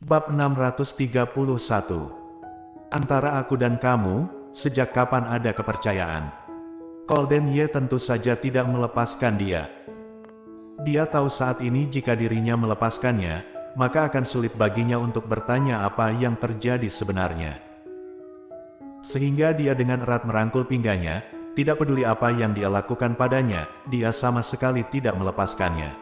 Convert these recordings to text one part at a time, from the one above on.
Bab 631. Antara aku dan kamu, sejak kapan ada kepercayaan? Golden Ye tentu saja tidak melepaskan dia. Dia tahu saat ini jika dirinya melepaskannya, maka akan sulit baginya untuk bertanya apa yang terjadi sebenarnya. Sehingga dia dengan erat merangkul pinggangnya, tidak peduli apa yang dia lakukan padanya, dia sama sekali tidak melepaskannya.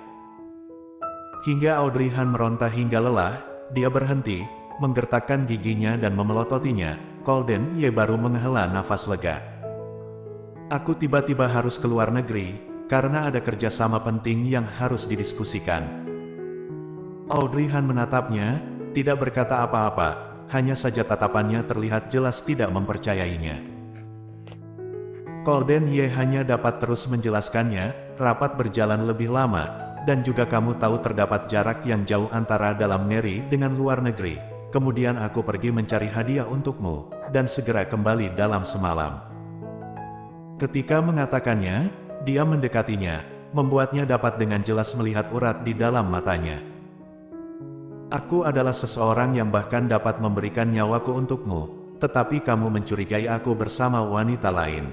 Hingga Audrey Han meronta hingga lelah, dia berhenti, menggertakkan giginya dan memelototinya. Golden Ye baru menghela nafas lega. Aku tiba-tiba harus keluar negeri, karena ada kerjasama penting yang harus didiskusikan. Audrey Han menatapnya, tidak berkata apa-apa, hanya saja tatapannya terlihat jelas tidak mempercayainya. Golden Ye hanya dapat terus menjelaskannya, rapat berjalan lebih lama, dan juga kamu tahu terdapat jarak yang jauh antara dalam negeri dengan luar negeri. Kemudian aku pergi mencari hadiah untukmu, dan segera kembali dalam semalam. Ketika mengatakannya, dia mendekatinya, membuatnya dapat dengan jelas melihat urat di dalam matanya. Aku adalah seseorang yang bahkan dapat memberikan nyawaku untukmu, tetapi kamu mencurigai aku bersama wanita lain.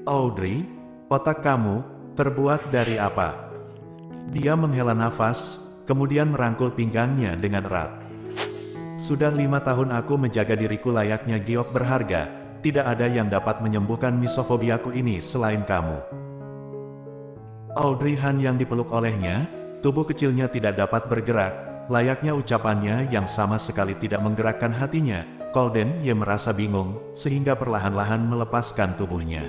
Audrey, otak kamu terbuat dari apa? Dia menghela nafas, kemudian merangkul pinggangnya dengan erat. Sudah 5 tahun aku menjaga diriku layaknya giok berharga, tidak ada yang dapat menyembuhkan misofobiaku ini selain kamu. Audrey Han yang dipeluk olehnya, tubuh kecilnya tidak dapat bergerak, layaknya ucapannya yang sama sekali tidak menggerakkan hatinya. Golden Ye merasa bingung, sehingga perlahan-lahan melepaskan tubuhnya.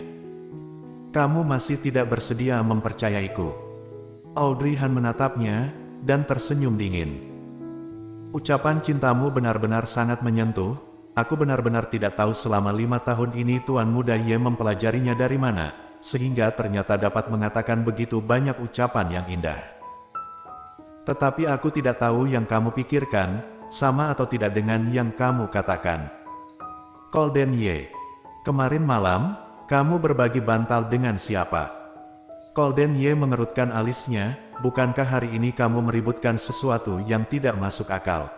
Kamu masih tidak bersedia mempercayaiku? Audrey Han menatapnya, dan tersenyum dingin. Ucapan cintamu benar-benar sangat menyentuh, aku benar-benar tidak tahu selama 5 tahun ini Tuan Muda Ye mempelajarinya dari mana, sehingga ternyata dapat mengatakan begitu banyak ucapan yang indah. Tetapi aku tidak tahu yang kamu pikirkan, sama atau tidak dengan yang kamu katakan. Golden Ye, kemarin malam, kamu berbagi bantal dengan siapa? Golden Ye mengerutkan alisnya, bukankah hari ini kamu meributkan sesuatu yang tidak masuk akal?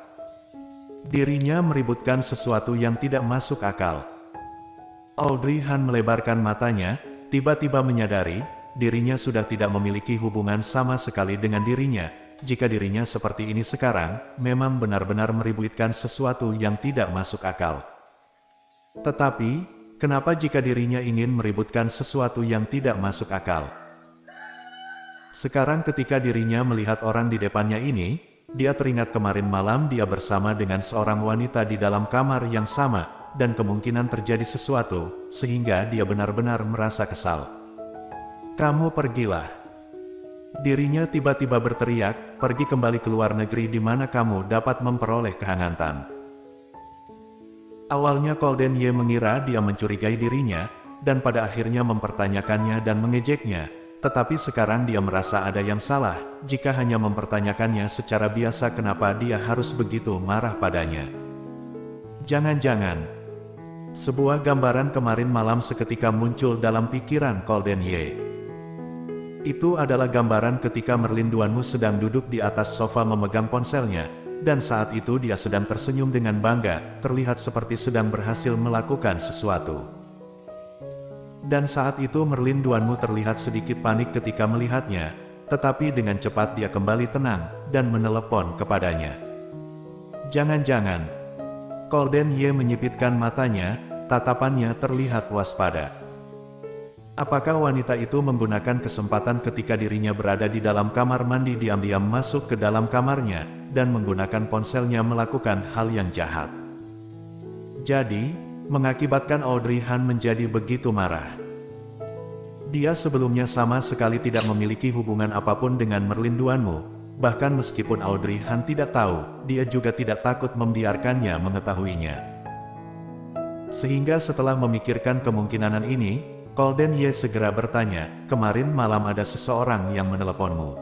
Dirinya meributkan sesuatu yang tidak masuk akal. Audrey Han melebarkan matanya, tiba-tiba menyadari, dirinya sudah tidak memiliki hubungan sama sekali dengan dirinya. Jika dirinya seperti ini sekarang, memang benar-benar meributkan sesuatu yang tidak masuk akal. Tetapi, kenapa jika dirinya ingin meributkan sesuatu yang tidak masuk akal? Sekarang ketika dirinya melihat orang di depannya ini, dia teringat kemarin malam dia bersama dengan seorang wanita di dalam kamar yang sama, dan kemungkinan terjadi sesuatu, sehingga dia benar-benar merasa kesal. Kamu pergilah. Dirinya tiba-tiba berteriak, pergi kembali ke luar negeri di mana kamu dapat memperoleh kehangatan. Awalnya Golden Ye mengira dia mencurigai dirinya, dan pada akhirnya mempertanyakannya dan mengejeknya. Tetapi sekarang dia merasa ada yang salah, jika hanya mempertanyakannya secara biasa kenapa dia harus begitu marah padanya. Jangan-jangan, sebuah gambaran kemarin malam seketika muncul dalam pikiran Golden Ye. Itu adalah gambaran ketika merlinduanmu sedang duduk di atas sofa memegang ponselnya, dan saat itu dia sedang tersenyum dengan bangga, terlihat seperti sedang berhasil melakukan sesuatu. Dan saat itu merlinduanmu terlihat sedikit panik ketika melihatnya, tetapi dengan cepat dia kembali tenang, dan menelepon kepadanya. Jangan-jangan. Golden Ye menyipitkan matanya, tatapannya terlihat waspada. Apakah wanita itu menggunakan kesempatan ketika dirinya berada di dalam kamar mandi diam-diam masuk ke dalam kamarnya, dan menggunakan ponselnya melakukan hal yang jahat? Jadi, mengakibatkan Audrey Han menjadi begitu marah. Dia sebelumnya sama sekali tidak memiliki hubungan apapun dengan merlinduanmu, bahkan meskipun Audrey Han tidak tahu, dia juga tidak takut membiarkannya mengetahuinya. Sehingga setelah memikirkan kemungkinan ini, Golden Ye segera bertanya, kemarin malam ada seseorang yang meneleponmu.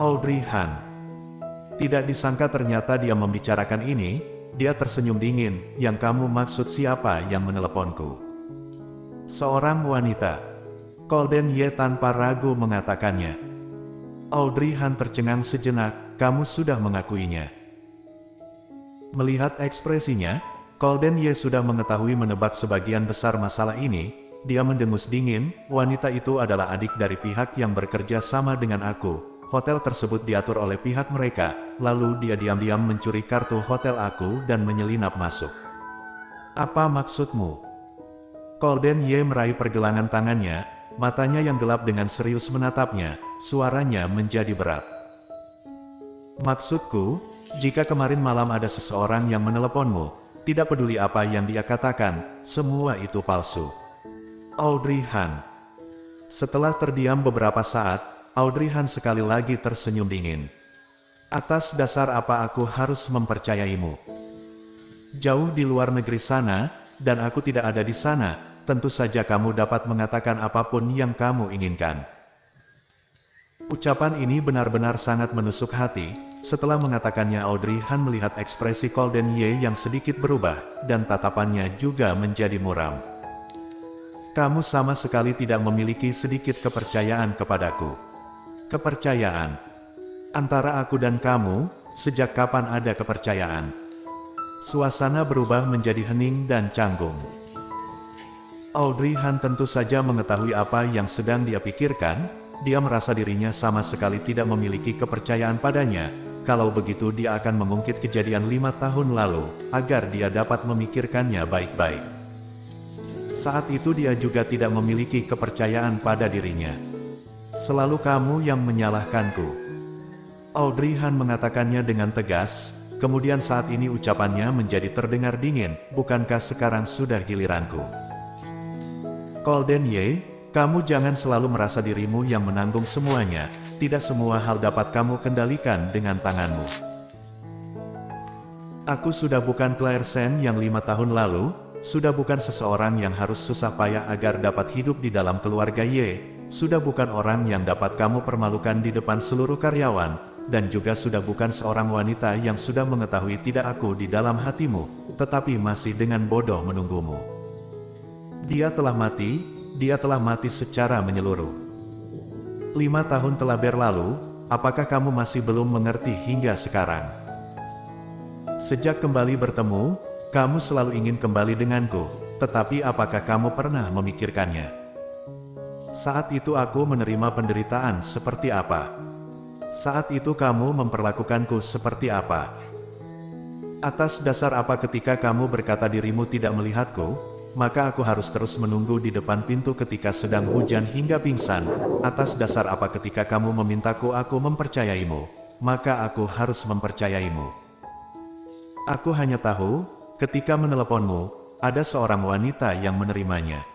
Audrey Han. Tidak disangka ternyata dia membicarakan ini. Dia tersenyum dingin, yang kamu maksud siapa yang meneleponku? Seorang wanita. Golden Ye tanpa ragu mengatakannya. Audrey Han tercengang sejenak, kamu sudah mengakuinya. Melihat ekspresinya, Golden Ye sudah mengetahui menebak sebagian besar masalah ini. Dia mendengus dingin, wanita itu adalah adik dari pihak yang bekerja sama dengan aku. Hotel tersebut diatur oleh pihak mereka, lalu dia diam-diam mencuri kartu hotel aku dan menyelinap masuk. Apa maksudmu? Golden Ye meraih pergelangan tangannya, matanya yang gelap dengan serius menatapnya, suaranya menjadi berat. Maksudku, jika kemarin malam ada seseorang yang meneleponmu, tidak peduli apa yang dia katakan, semua itu palsu. Audrey Han. Setelah terdiam beberapa saat, Audrey Han sekali lagi tersenyum dingin. Atas dasar apa aku harus mempercayaimu? Jauh di luar negeri sana, dan aku tidak ada di sana, tentu saja kamu dapat mengatakan apapun yang kamu inginkan. Ucapan ini benar-benar sangat menusuk hati. Setelah mengatakannya, Audrey Han melihat ekspresi Golden Ye yang sedikit berubah, dan tatapannya juga menjadi muram. Kamu sama sekali tidak memiliki sedikit kepercayaan kepadaku. Kepercayaan. Antara aku dan kamu, sejak kapan ada kepercayaan? Suasana berubah menjadi hening dan canggung. Audrey Han tentu saja mengetahui apa yang sedang dia pikirkan. Dia merasa dirinya sama sekali tidak memiliki kepercayaan padanya. Kalau begitu dia akan mengungkit kejadian 5 tahun lalu, agar dia dapat memikirkannya baik-baik. Saat itu dia juga tidak memiliki kepercayaan pada dirinya. Selalu kamu yang menyalahkanku. Audrey Han mengatakannya dengan tegas, kemudian saat ini ucapannya menjadi terdengar dingin, bukankah sekarang sudah giliranku? Golden Ye, kamu jangan selalu merasa dirimu yang menanggung semuanya, tidak semua hal dapat kamu kendalikan dengan tanganmu. Aku sudah bukan Claire Sen yang 5 tahun lalu, sudah bukan seseorang yang harus susah payah agar dapat hidup di dalam keluarga Ye. Sudah bukan orang yang dapat kamu permalukan di depan seluruh karyawan, dan juga sudah bukan seorang wanita yang sudah mengetahui tidak aku di dalam hatimu, tetapi masih dengan bodoh menunggumu. Dia telah mati secara menyeluruh. 5 tahun telah berlalu, apakah kamu masih belum mengerti hingga sekarang? Sejak kembali bertemu, kamu selalu ingin kembali denganku, tetapi apakah kamu pernah memikirkannya? Saat itu aku menerima penderitaan seperti apa? Saat itu kamu memperlakukanku seperti apa? Atas dasar apa ketika kamu berkata dirimu tidak melihatku, maka aku harus terus menunggu di depan pintu ketika sedang hujan hingga pingsan? Atas dasar apa ketika kamu memintaku aku mempercayaimu, maka aku harus mempercayaimu? Aku hanya tahu, ketika meneleponmu, ada seorang wanita yang menerimanya.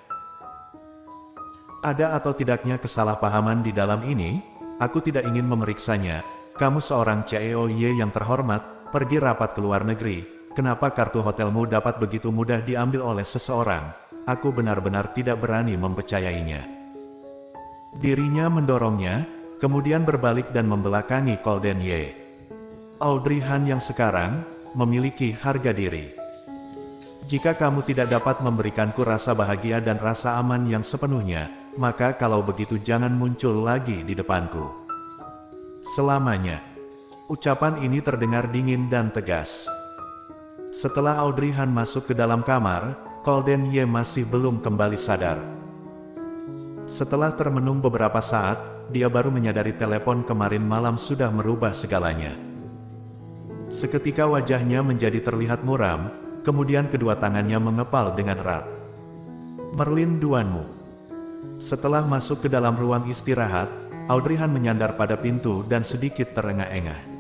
Ada atau tidaknya kesalahpahaman di dalam ini? Aku tidak ingin memeriksanya. Kamu seorang CEO yang terhormat, pergi rapat ke luar negeri. Kenapa kartu hotelmu dapat begitu mudah diambil oleh seseorang? Aku benar-benar tidak berani mempercayainya. Dirinya mendorongnya, kemudian berbalik dan membelakangi Golden Ye. Audrey Han yang sekarang memiliki harga diri. Jika kamu tidak dapat memberikanku rasa bahagia dan rasa aman yang sepenuhnya, maka kalau begitu jangan muncul lagi di depanku. Selamanya. Ucapan ini terdengar dingin dan tegas. Setelah Audrey Han masuk ke dalam kamar, Golden Ye masih belum kembali sadar. Setelah termenung beberapa saat, dia baru menyadari telepon kemarin malam sudah merubah segalanya. Seketika wajahnya menjadi terlihat muram, kemudian kedua tangannya mengepal dengan erat. Merlin Duanmu. Setelah masuk ke dalam ruang istirahat, Audrey Han menyandar pada pintu dan sedikit terengah-engah.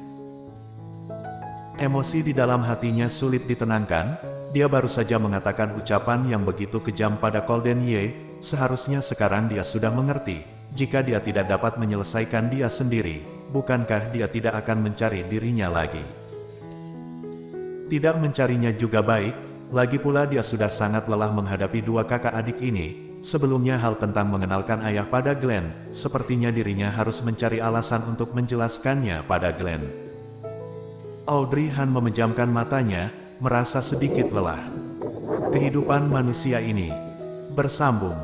Emosi di dalam hatinya sulit ditenangkan. Dia baru saja mengatakan ucapan yang begitu kejam pada Golden Ye. Seharusnya sekarang dia sudah mengerti. Jika dia tidak dapat menyelesaikan dia sendiri, bukankah dia tidak akan mencari dirinya lagi? Tidak mencarinya juga baik. Lagi pula dia sudah sangat lelah menghadapi dua kakak adik ini. Sebelumnya hal tentang mengenalkan ayah pada Glenn, sepertinya dirinya harus mencari alasan untuk menjelaskannya pada Glenn. Audrey Han memejamkan matanya, merasa sedikit lelah. Kehidupan manusia ini bersambung.